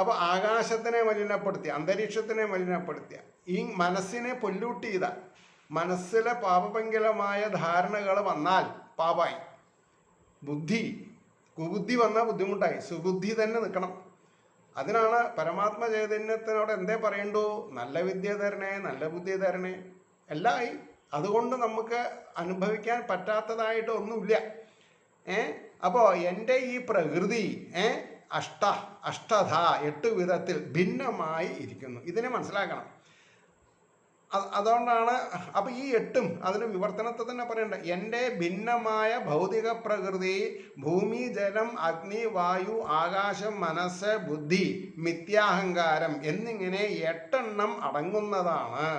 അപ്പോൾ ആകാശത്തിനെ മലിനപ്പെടുത്തിയ, അന്തരീക്ഷത്തിനെ മലിനപ്പെടുത്തിയ, ഈ മനസ്സിനെ പൊല്യൂട്ട് ചെയ്ത, മനസ്സിലെ പാപപങ്കിലമായ ധാരണകൾ വന്നാൽ പാപായി. കുബുദ്ധി വന്നാൽ ബുദ്ധിമുട്ടായി. സുബുദ്ധി തന്നെ നിൽക്കണം. അതിനാണ് പരമാത്മ ചൈതന്യത്തിനോട് എന്തേ പറയണ്ടു? നല്ല വിദ്യ തരണേ, നല്ല ബുദ്ധി തരണേ. എല്ലാമായി. അതുകൊണ്ട് നമുക്ക് അനുഭവിക്കാൻ പറ്റാത്തതായിട്ട് ഒന്നുമില്ല. അപ്പോൾ എൻ്റെ ഈ പ്രകൃതി അഷ്ടധ 8 വിധത്തിൽ ഭിന്നമായി ഇരിക്കുന്നു. ഇതിനെ മനസ്സിലാക്കണം. അതുകൊണ്ടാണ് അപ്പം ഈ 8ഉം അതിന് വിവർത്തനത്തെ തന്നെ പറയണ്ട. എൻ്റെ ഭിന്നമായ ഭൗതിക പ്രകൃതി, ഭൂമി, ജലം, അഗ്നി, വായു, ആകാശം, മനസ്സ്, ബുദ്ധി, മിഥ്യാഹങ്കാരം എന്നിങ്ങനെ 8 എണ്ണം അടങ്ങുന്നതാണ്.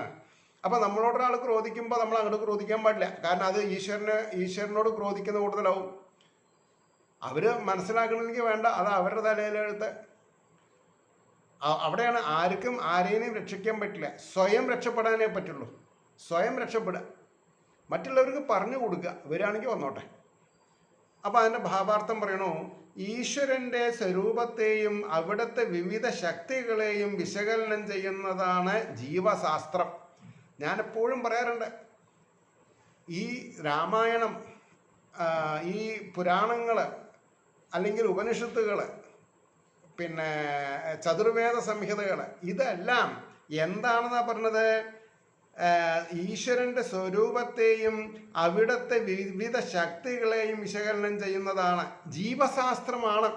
അപ്പം നമ്മളോടൊരാൾ ക്രോധിക്കുമ്പോൾ നമ്മൾ അങ്ങോട്ട് ക്രോധിക്കാൻ പാടില്ല. കാരണം അത് ഈശ്വരനോട് ക്രോധിക്കുന്ന കൂടുതലാവും. അവർ മനസ്സിലാക്കണമെങ്കിൽ വേണ്ട, അത് അവരുടെ തലയിലെഴുത്ത്. അവിടെയാണ് ആർക്കും ആരെയും രക്ഷിക്കാൻ പറ്റില്ല. സ്വയം രക്ഷപ്പെടാനേ പറ്റുള്ളൂ. സ്വയം രക്ഷപ്പെടുക, മറ്റുള്ളവർക്ക് പറഞ്ഞു കൊടുക്കുക. ഇവരാണെങ്കിൽ വന്നോട്ടെ. അപ്പം അതിൻ്റെ ഭാവാർത്ഥം പറയണു, ഈശ്വരൻ്റെ സ്വരൂപത്തെയും അവിടുത്തെ വിവിധ ശക്തികളെയും വിശകലനം ചെയ്യുന്നതാണ് ജീവശാസ്ത്രം. ഞാനെപ്പോഴും പറയാറുണ്ട്, ഈ രാമായണം, ഈ പുരാണങ്ങൾ, അല്ലെങ്കിൽ ഉപനിഷത്തുകൾ, പിന്നെ ചതുർവേദ സംഹിതകൾ, ഇതെല്ലാം എന്താണെന്നാണ് പറഞ്ഞത്? ഈശ്വരൻ്റെ സ്വരൂപത്തെയും അവിടുത്തെ വിവിധ ശക്തികളെയും വിശകലനം ചെയ്യുന്നതാണ്. ജീവശാസ്ത്രമാണ്.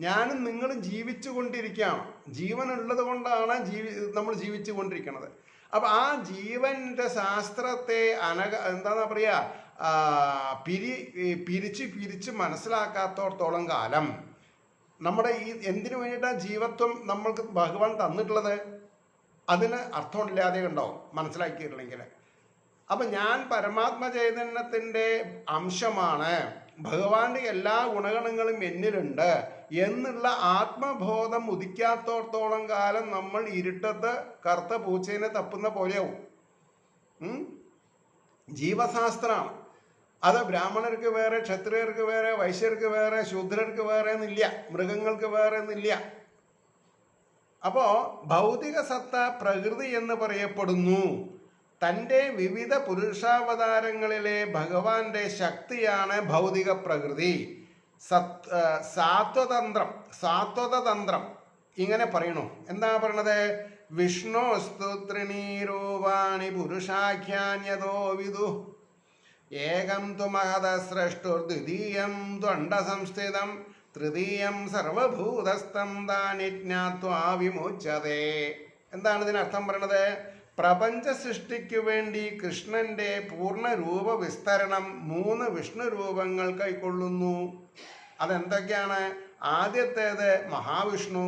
ഞാനും നിങ്ങളും ജീവിച്ചു കൊണ്ടിരിക്കുകയാണ്. ജീവനുള്ളത് കൊണ്ടാണ് നമ്മൾ ജീവിച്ചു കൊണ്ടിരിക്കുന്നത്. അപ്പം ആ ജീവൻ്റെ ശാസ്ത്രത്തെ എന്താണെന്നാ പറയുക, പിരിച്ച് മനസ്സിലാക്കാത്തോടത്തോളം കാലം നമ്മുടെ ഈ എന്തിനു വേണ്ടിയിട്ടാണ് ജീവത്വം നമ്മൾക്ക് ഭഗവാൻ തന്നിട്ടുള്ളത്? അതിന് അർത്ഥമില്ലാതെ ഉണ്ടാവും മനസ്സിലാക്കിയിട്ടില്ലെങ്കിൽ. അപ്പം ഞാൻ പരമാത്മ ചൈതന്യത്തിൻ്റെ അംശമാണ്, ഭഗവാന്റെ എല്ലാ ഗുണഗണങ്ങളും എന്നിലുണ്ട് എന്നുള്ള ആത്മബോധം ഉദിക്കാത്തോടത്തോളം കാലം നമ്മൾ ഇരുട്ടത്ത് കറുത്ത പൂച്ചേനെ തപ്പുന്ന പോലെയാവും. ജീവശാസ്ത്രമാണ്. അത് ബ്രാഹ്മണർക്ക് വേറെ, ക്ഷത്രിയർക്ക് വേറെ, വൈശ്യർക്ക് വേറെ, ശൂദ്രർക്ക് വേറെ എന്നില്ല, മൃഗങ്ങൾക്ക് വേറെ എന്നില്ല. അപ്പോൾ ഭൗതിക സത്ത പ്രകൃതി എന്ന് പറയപ്പെടുന്നു. തൻ്റെ വിവിധ പുരുഷാവതാരങ്ങളിലെ ഭഗവാന്റെ ശക്തിയാണ് ഭൗതിക പ്രകൃതി. സാത്വതന്ത്രം ഇങ്ങനെ പറയണു. എന്താ പറയണത്? വിഷ്ണു സ്തുത്രിണീരൂപാണി പുരുഷാഖ്യാന്യതോ വിദു ഏകം തു മഹതസ്രഷ്ടുർദ്വിതീയം ത്വണ്ഡസംസ്ഥിതം തൃതീയം സർവഭൂതസ്ഥം താനിജ്ഞാത്വാ വിമുച്യതേ. എന്താണ് ഇതിനർത്ഥം പറയണത്? പ്രപഞ്ച സൃഷ്ടിക്കു വേണ്ടി കൃഷ്ണന്റെ പൂർണ്ണരൂപ വിസ്തരണം 3 വിഷ്ണു രൂപങ്ങൾ കൈക്കൊള്ളുന്നു. അതെന്തൊക്കെയാണ്? ആദ്യത്തേത് മഹാവിഷ്ണു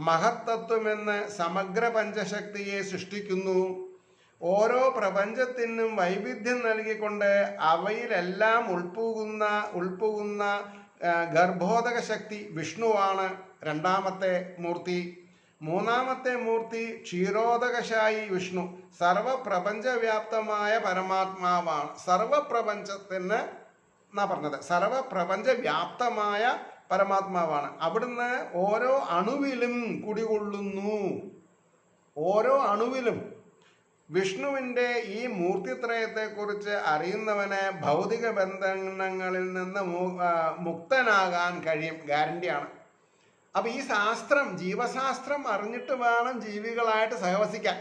മഹത്തത്വമെന്ന് സമഗ്ര പഞ്ചശക്തിയെ സൃഷ്ടിക്കുന്നു. ഓരോ പ്രപഞ്ചത്തിനും വൈവിധ്യം നൽകിക്കൊണ്ട് അവയിലെല്ലാം ഉൾപ്പുകുന്ന ഗർഭോദക ശക്തി വിഷ്ണുവാണ് രണ്ടാമത്തെ മൂർത്തി. മൂന്നാമത്തെ മൂർത്തി ക്ഷീരോദകശായി വിഷ്ണു, സർവപ്രപഞ്ചവ്യാപ്തമായ പരമാത്മാവാണ്. സർവപ്രപഞ്ചത്തിന് എന്നാ പറഞ്ഞത്, സർവപ്രപഞ്ചവ്യാപ്തമായ പരമാത്മാവാണ്. അവിടുന്ന് ഓരോ അണുവിലും കുടികൊള്ളുന്നു. ഓരോ അണുവിലും. വിഷ്ണുവിൻ്റെ ഈ മൂർത്തിത്രയത്തെക്കുറിച്ച് അറിയുന്നവന് ഭൗതിക ബന്ധങ്ങളിൽ നിന്ന് മുക്തനാകാൻ കഴിയും, ഗ്യാരണ്ടിയാണ്. അപ്പം ഈ ശാസ്ത്രം, ജീവശാസ്ത്രം അറിഞ്ഞിട്ട് വേണം ജീവികളായിട്ട് സഹവസിക്കാൻ.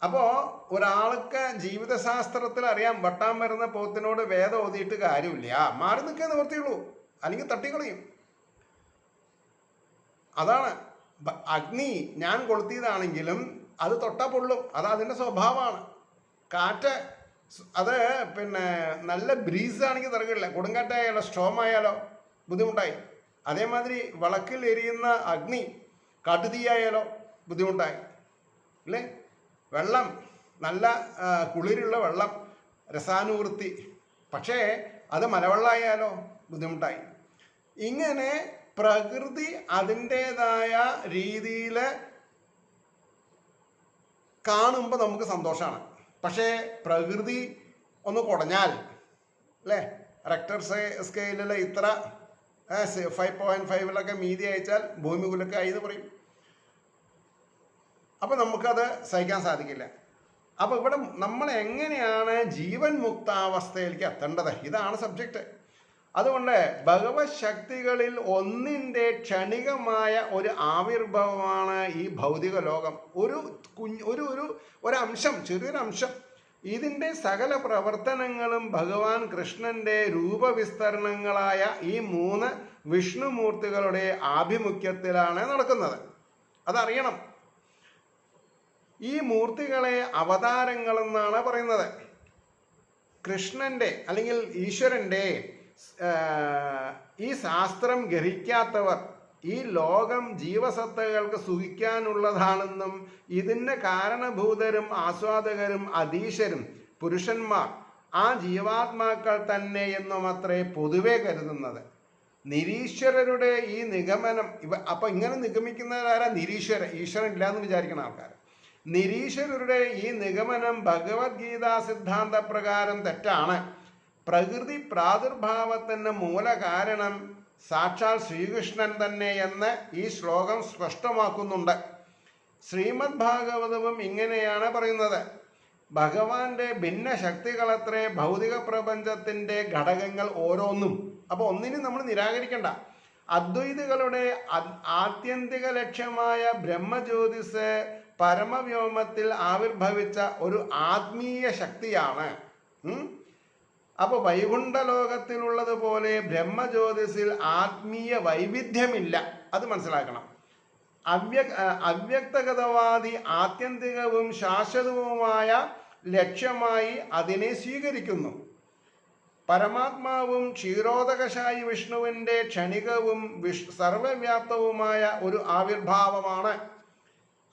അപ്പോൾ ഒരാൾക്ക് ജീവിതശാസ്ത്രത്തിൽ അറിയാം, വെട്ടാൻ വരുന്ന പോത്തിനോട് വേദം ഓതിയിട്ട് കാര്യമില്ല, മാറി നിൽക്കാൻ നിവർത്തിയുള്ളൂ, അല്ലെങ്കിൽ തട്ടിക്കളയും. അതാണ് അഗ്നി ഞാൻ കൊളുത്തിയതാണെങ്കിലും അത് തൊട്ടാ പൊള്ളും, അത് അതിൻ്റെ സ്വഭാവമാണ്. കാറ്റ് അത് പിന്നെ നല്ല ബ്രീസ് ആണെങ്കിൽ തിറകില്ല, കൊടുങ്കാറ്റായാലോ സ്റ്റോം ആയാലോ ബുദ്ധിമുട്ടായി. അതേമാതിരി വിളക്കിൽ എരിയുന്ന അഗ്നി കാട്ടുതീയായാലോ ബുദ്ധിമുട്ടായി അല്ലേ. വെള്ളം നല്ല കുളിരുള്ള വെള്ളം രസാനുവൃത്തി, പക്ഷേ അത് മലവെള്ളമായാലോ ബുദ്ധിമുട്ടായി. ഇങ്ങനെ പ്രകൃതി അതിൻ്റേതായ രീതിയിൽ കാണുമ്പോൾ നമുക്ക് സന്തോഷമാണ്. പക്ഷേ പ്രകൃതി ഒന്ന് കുടഞ്ഞാൽ അല്ലേ, റെക്ടർ സ്കെയിലിൽ ഇത്ര 5.5 മീതി അയച്ചാൽ ഭൂമി കുലുക്കായി എന്ന് പറയും. അപ്പം നമുക്കത് സഹിക്കാൻ സാധിക്കില്ല. അപ്പോൾ ഇവിടെ നമ്മൾ എങ്ങനെയാണ് ജീവൻ മുക്താവസ്ഥയിലേക്ക് എത്തേണ്ടത്, ഇതാണ് സബ്ജക്റ്റ്. അതുകൊണ്ട് ഭഗവത് ശക്തികളിൽ ഒന്നിൻ്റെ ക്ഷണികമായ ഒരു ആവിർഭവമാണ് ഈ ഭൗതിക ലോകം. ഒരു അംശം, ചെറിയൊരു അംശം. ഇതിൻ്റെ സകല പ്രവർത്തനങ്ങളും ഭഗവാൻ കൃഷ്ണൻ്റെ രൂപവിസ്തരണങ്ങളായ ഈ 3 വിഷ്ണുമൂർത്തികളുടെ ആഭിമുഖ്യത്തിലാണ് നടക്കുന്നത്. അതറിയണം. ഈ മൂർത്തികളെ അവതാരങ്ങളെന്നാണ് പറയുന്നത്. കൃഷ്ണൻ്റെ അല്ലെങ്കിൽ ഈശ്വരൻ്റെ ഈ ശാസ്ത്രം ഗ്രഹിക്കാത്തവർ ഈ ലോകം ജീവസത്തകൾക്ക് സുഖിക്കാനുള്ളതാണെന്നും ഇതിന് കാരണഭൂതരും ആസ്വാദകരും അധീശരും പുരുഷന്മാർ ആ ജീവാത്മാക്കൾ തന്നെ എന്നുമത്രേ പൊതുവെ കരുതുന്നത്. നിരീശ്വരരുടെ ഈ നിഗമനം അപ്പം ഇങ്ങനെ നിഗമിക്കുന്നവരാരാ? ഈശ്വരൻ ഇല്ലാന്ന് വിചാരിക്കുന്ന ആൾക്കാർ. നിരീശ്വരരുടെ ഈ നിഗമനം ഭഗവത്ഗീതാ സിദ്ധാന്ത പ്രകാരം തെറ്റാണ്. പ്രകൃതി പ്രാദുർഭാവത്തിന് മൂലകാരണം സാക്ഷാൽ ശ്രീകൃഷ്ണൻ തന്നെ എന്ന് ഈ ശ്ലോകം സ്പഷ്ടമാക്കുന്നുണ്ട്. ശ്രീമദ് ഭാഗവതവും ഇങ്ങനെയാണ് പറയുന്നത്. ഭഗവാന്റെ ഭിന്ന ശക്തികളത്രേ ഭൗതിക പ്രപഞ്ചത്തിൻ്റെ ഘടകങ്ങൾ ഓരോന്നും. അപ്പോൾ ഒന്നിനും നമ്മൾ നിരാകരിക്കണ്ട. അദ്വൈതികളുടെ ആത്യന്തിക ലക്ഷ്യമായ ബ്രഹ്മജ്യോതിസ് പരമവ്യോമത്തിൽ ആവിർഭവിച്ച ഒരു ആത്മീയ ശക്തിയാണ്. അപ്പോൾ വൈകുണ്ഠ ലോകത്തിലുള്ളതുപോലെ ബ്രഹ്മജ്യോതിസിൽ ആത്മീയ വൈവിധ്യമില്ല, അത് മനസ്സിലാക്കണം. അവ്യക്തഗതവാദി ആത്യന്തികവും ശാശ്വതവുമായ ലക്ഷ്യമായി അതിനെ സ്വീകരിക്കുന്നു. പരമാത്മാവും ക്ഷീരോദകശായി വിഷ്ണുവിൻ്റെ ക്ഷണികവും സർവവ്യാപ്തവുമായ ഒരു ആവിർഭാവമാണ്.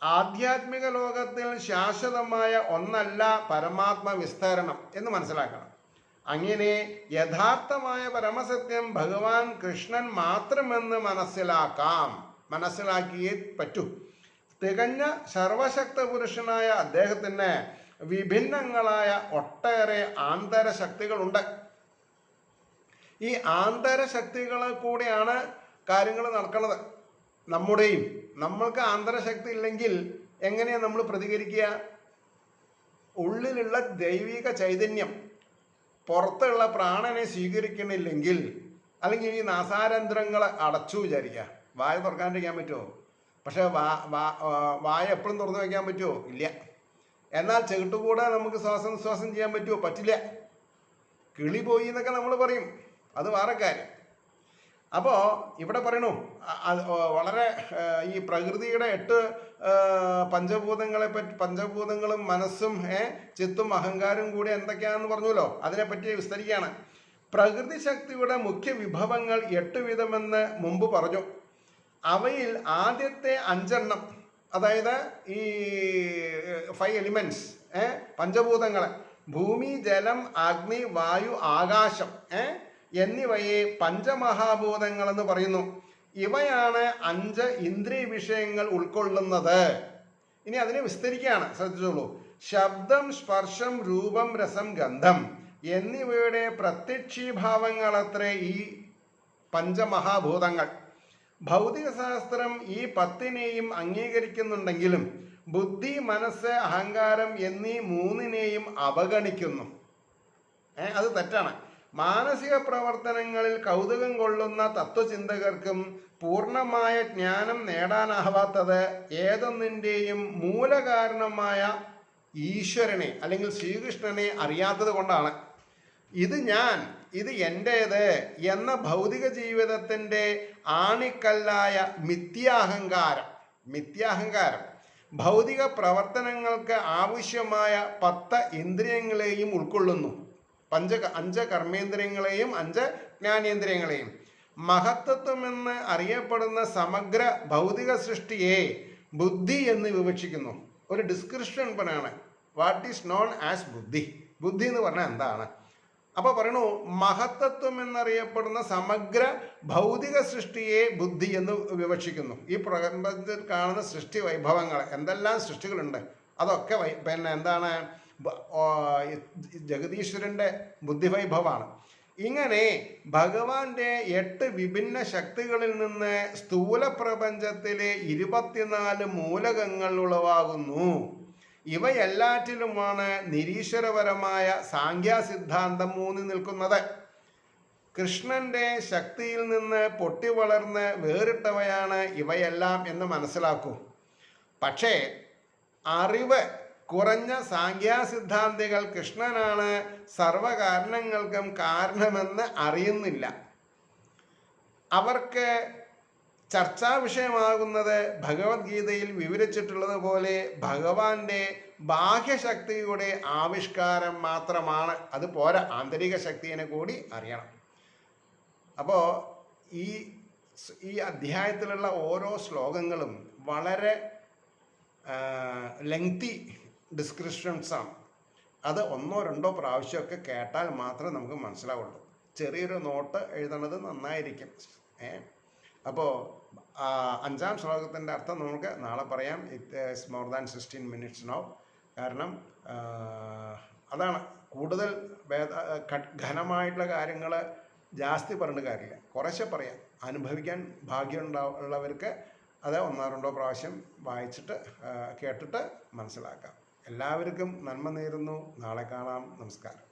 ആധ്യാത്മിക ലോകത്തിൽ ശാശ്വതമായ ഒന്നല്ല പരമാത്മ വിസ്തരണം എന്ന് മനസ്സിലാക്കണം. അങ്ങനെ യഥാർത്ഥമായ പരമസത്യം ഭഗവാൻ കൃഷ്ണൻ മാത്രമെന്ന് മനസ്സിലാക്കിയേ പറ്റൂ. തികഞ്ഞ സർവശക്ത പുരുഷനായ അദ്ദേഹത്തിന് വിഭിന്നങ്ങളായ ഒട്ടേറെ ആന്തരശക്തികളുണ്ട്. ഈ ആന്തരശക്തികളെ കൂടെയാണ് കാര്യങ്ങൾ നടക്കുന്നത്. നമ്മൾക്ക് ആന്തരശക്തി ഇല്ലെങ്കിൽ എങ്ങനെയാണ് നമ്മൾ പ്രതികരിക്കുക? ഉള്ളിലുള്ള ദൈവിക ചൈതന്യം പുറത്തുള്ള പ്രാണനെ സ്വീകരിക്കണില്ലെങ്കിൽ, അല്ലെങ്കിൽ ഈ നാസാരന്ധ്രങ്ങളെ അടച്ചു വിചാരിക്കുക, വായ തുറക്കാണ്ടിരിക്കാൻ പറ്റുമോ? പക്ഷെ വായ എപ്പോഴും തുറന്നു വയ്ക്കാൻ പറ്റുമോ? ഇല്ല. എന്നാൽ ചെകിട്ടുകൂടെ നമുക്ക് ശ്വാസം ചെയ്യാൻ പറ്റുമോ? പറ്റില്ല. കിളി പോയി എന്നൊക്കെ നമ്മൾ പറയും, അത് വേറെ കാര്യം. അപ്പോൾ ഇവിടെ പറയണു വളരെ ഈ പ്രകൃതിയുടെ 8 പഞ്ചഭൂതങ്ങളും മനസ്സും ചിത്തും അഹങ്കാരവും കൂടി എന്തൊക്കെയാണെന്ന് പറഞ്ഞല്ലോ, അതിനെപ്പറ്റി വിസ്തരിക്കുകയാണ്. പ്രകൃതി ശക്തിയുടെ മുഖ്യ വിഭവങ്ങൾ 8 വിധമെന്ന് മുമ്പ് പറഞ്ഞു. അവയിൽ ആദ്യത്തെ 5 എണ്ണം, അതായത് ഈ 5 എലിമെന്റ്സ്, പഞ്ചഭൂതങ്ങൾ, ഭൂമി, ജലം, അഗ്നി, വായു, ആകാശം എന്നിവയെ പഞ്ചമഹാഭൂതങ്ങളെന്ന് പറയുന്നു. ഇവയാണ് 5 ഇന്ദ്രിയ വിഷയങ്ങൾ ഉൾക്കൊള്ളുന്നത്. ഇനി അതിനെ വിസ്തരിക്കുകയാണ്, ശ്രദ്ധിച്ചോളൂ. ശബ്ദം, സ്പർശം, രൂപം, രസം, ഗന്ധം എന്നിവയുടെ പ്രത്യക്ഷീഭാവങ്ങളത്രേ ഈ പഞ്ചമഹാഭൂതങ്ങൾ. ഭൗതികശാസ്ത്രം ഈ 10നെയും അംഗീകരിക്കുന്നുണ്ടെങ്കിലും ബുദ്ധി, മനസ്സ്, അഹങ്കാരം എന്നീ 3നെയും അവഗണിക്കുന്നു. അത് തെറ്റാണ്. മാനസിക പ്രവർത്തനങ്ങളിൽ കൗതുകം കൊള്ളുന്ന തത്വചിന്തകർക്കും പൂർണ്ണമായ ജ്ഞാനം നേടാനാവാത്തത് ഏതൊന്നിൻ്റെയും മൂലകാരണമായ ഈശ്വരനെ അല്ലെങ്കിൽ ശ്രീകൃഷ്ണനെ അറിയാത്തത് കൊണ്ടാണ്. ഇത് എൻ്റേത് എന്ന ഭൗതിക ജീവിതത്തിൻ്റെ ആണിക്കല്ലായ മിഥ്യാഹങ്കാരം ഭൗതിക പ്രവർത്തനങ്ങൾക്ക് ആവശ്യമായ 10 ഇന്ദ്രിയങ്ങളെയും ഉൾക്കൊള്ളുന്നു. 5 കർമ്മേന്ദ്രിയങ്ങളെയും 5 ജ്ഞാനേന്ദ്രിയങ്ങളെയും. മഹത്തത്വമെന്ന് അറിയപ്പെടുന്ന സമഗ്ര ഭൗതിക സൃഷ്ടിയെ ബുദ്ധി എന്ന് വിവക്ഷിക്കുന്നു. ഒരു ഡിസ്ക്രിപ്ഷൻ പറയാണ്, വാട്ട് ഈസ് നോൺ ആസ് ബുദ്ധി. ബുദ്ധി എന്ന് പറഞ്ഞാൽ എന്താണ്? അപ്പോൾ പറയണു, മഹത്തത്വം എന്നറിയപ്പെടുന്ന സമഗ്ര ഭൗതിക സൃഷ്ടിയെ ബുദ്ധി എന്ന് വിവക്ഷിക്കുന്നു. ഈ പ്രപഞ്ചത്തിൽ കാണുന്ന സൃഷ്ടി വൈഭവങ്ങൾ, എന്തെല്ലാം സൃഷ്ടികളുണ്ട് അതൊക്കെ എന്താണ്? ജഗദീശ്വരൻ്റെ ബുദ്ധിവൈഭവമാണ്. ഇങ്ങനെ ഭഗവാന്റെ 8 വിഭിന്ന ശക്തികളിൽ നിന്ന് സ്ഥൂല പ്രപഞ്ചത്തിലെ 24 മൂലകങ്ങൾ ഉളവാകുന്നു. ഇവയെല്ലാറ്റിലുമാണ് നിരീശ്വരപരമായ സാങ്ക്യസിദ്ധാന്തം ഊന്നി നിൽക്കുന്നത്. കൃഷ്ണന്റെ ശക്തിയിൽ നിന്ന് പൊട്ടിവളർന്ന് വേറിട്ടവയാണ് ഇവയെല്ലാം എന്ന് മനസ്സിലാക്കൂ. പക്ഷേ അറിവ് കുറഞ്ഞ സാങ്ക്യസിദ്ധാന്തികൾ കൃഷ്ണനാണ് സർവകാരണങ്ങൾക്കും കാരണമെന്ന് അറിയുന്നില്ല. അവർക്ക് ചർച്ചാ വിഷയമാകുന്നത് ഭഗവത്ഗീതയിൽ വിവരിച്ചിട്ടുള്ളത് പോലെ ഭഗവാന്റെ ബാഹ്യശക്തിയുടെ ആവിഷ്കാരം മാത്രമാണ്. അത് പോരാ, ആന്തരിക ശക്തിയെ കൂടി അറിയണം. അപ്പോൾ ഈ അധ്യായത്തിലുള്ള ഓരോ ശ്ലോകങ്ങളും വളരെ ലെങ്തി ഡിസ്ക്രിപ്ഷൻസാണ്. അത് 1-2 പ്രാവശ്യമൊക്കെ കേട്ടാൽ മാത്രമേ നമുക്ക് മനസ്സിലാവുള്ളൂ. ചെറിയൊരു നോട്ട് എഴുതുന്നത് നന്നായിരിക്കും. അപ്പോൾ 5-ാം ശ്ലോകത്തിൻ്റെ അർത്ഥം നമുക്ക് നാളെ പറയാം. It is more than 16 minutes now. കാരണം അതാണ് കൂടുതൽ ഘനമായിട്ടുള്ള കാര്യങ്ങൾ ജാസ്തി പറഞ്ഞിട്ട് കാര്യമില്ല, കുറേശ്ശെ പറയാം. അനുഭവിക്കാൻ ഭാഗ്യമുള്ളവർക്ക് അത് 1-2 പ്രാവശ്യം വായിച്ചിട്ട് കേട്ടിട്ട് മനസ്സിലാക്കാം. എല്ലാവർക്കും നന്മ നേരുന്നു. നാളെ കാണാം. നമസ്കാരം.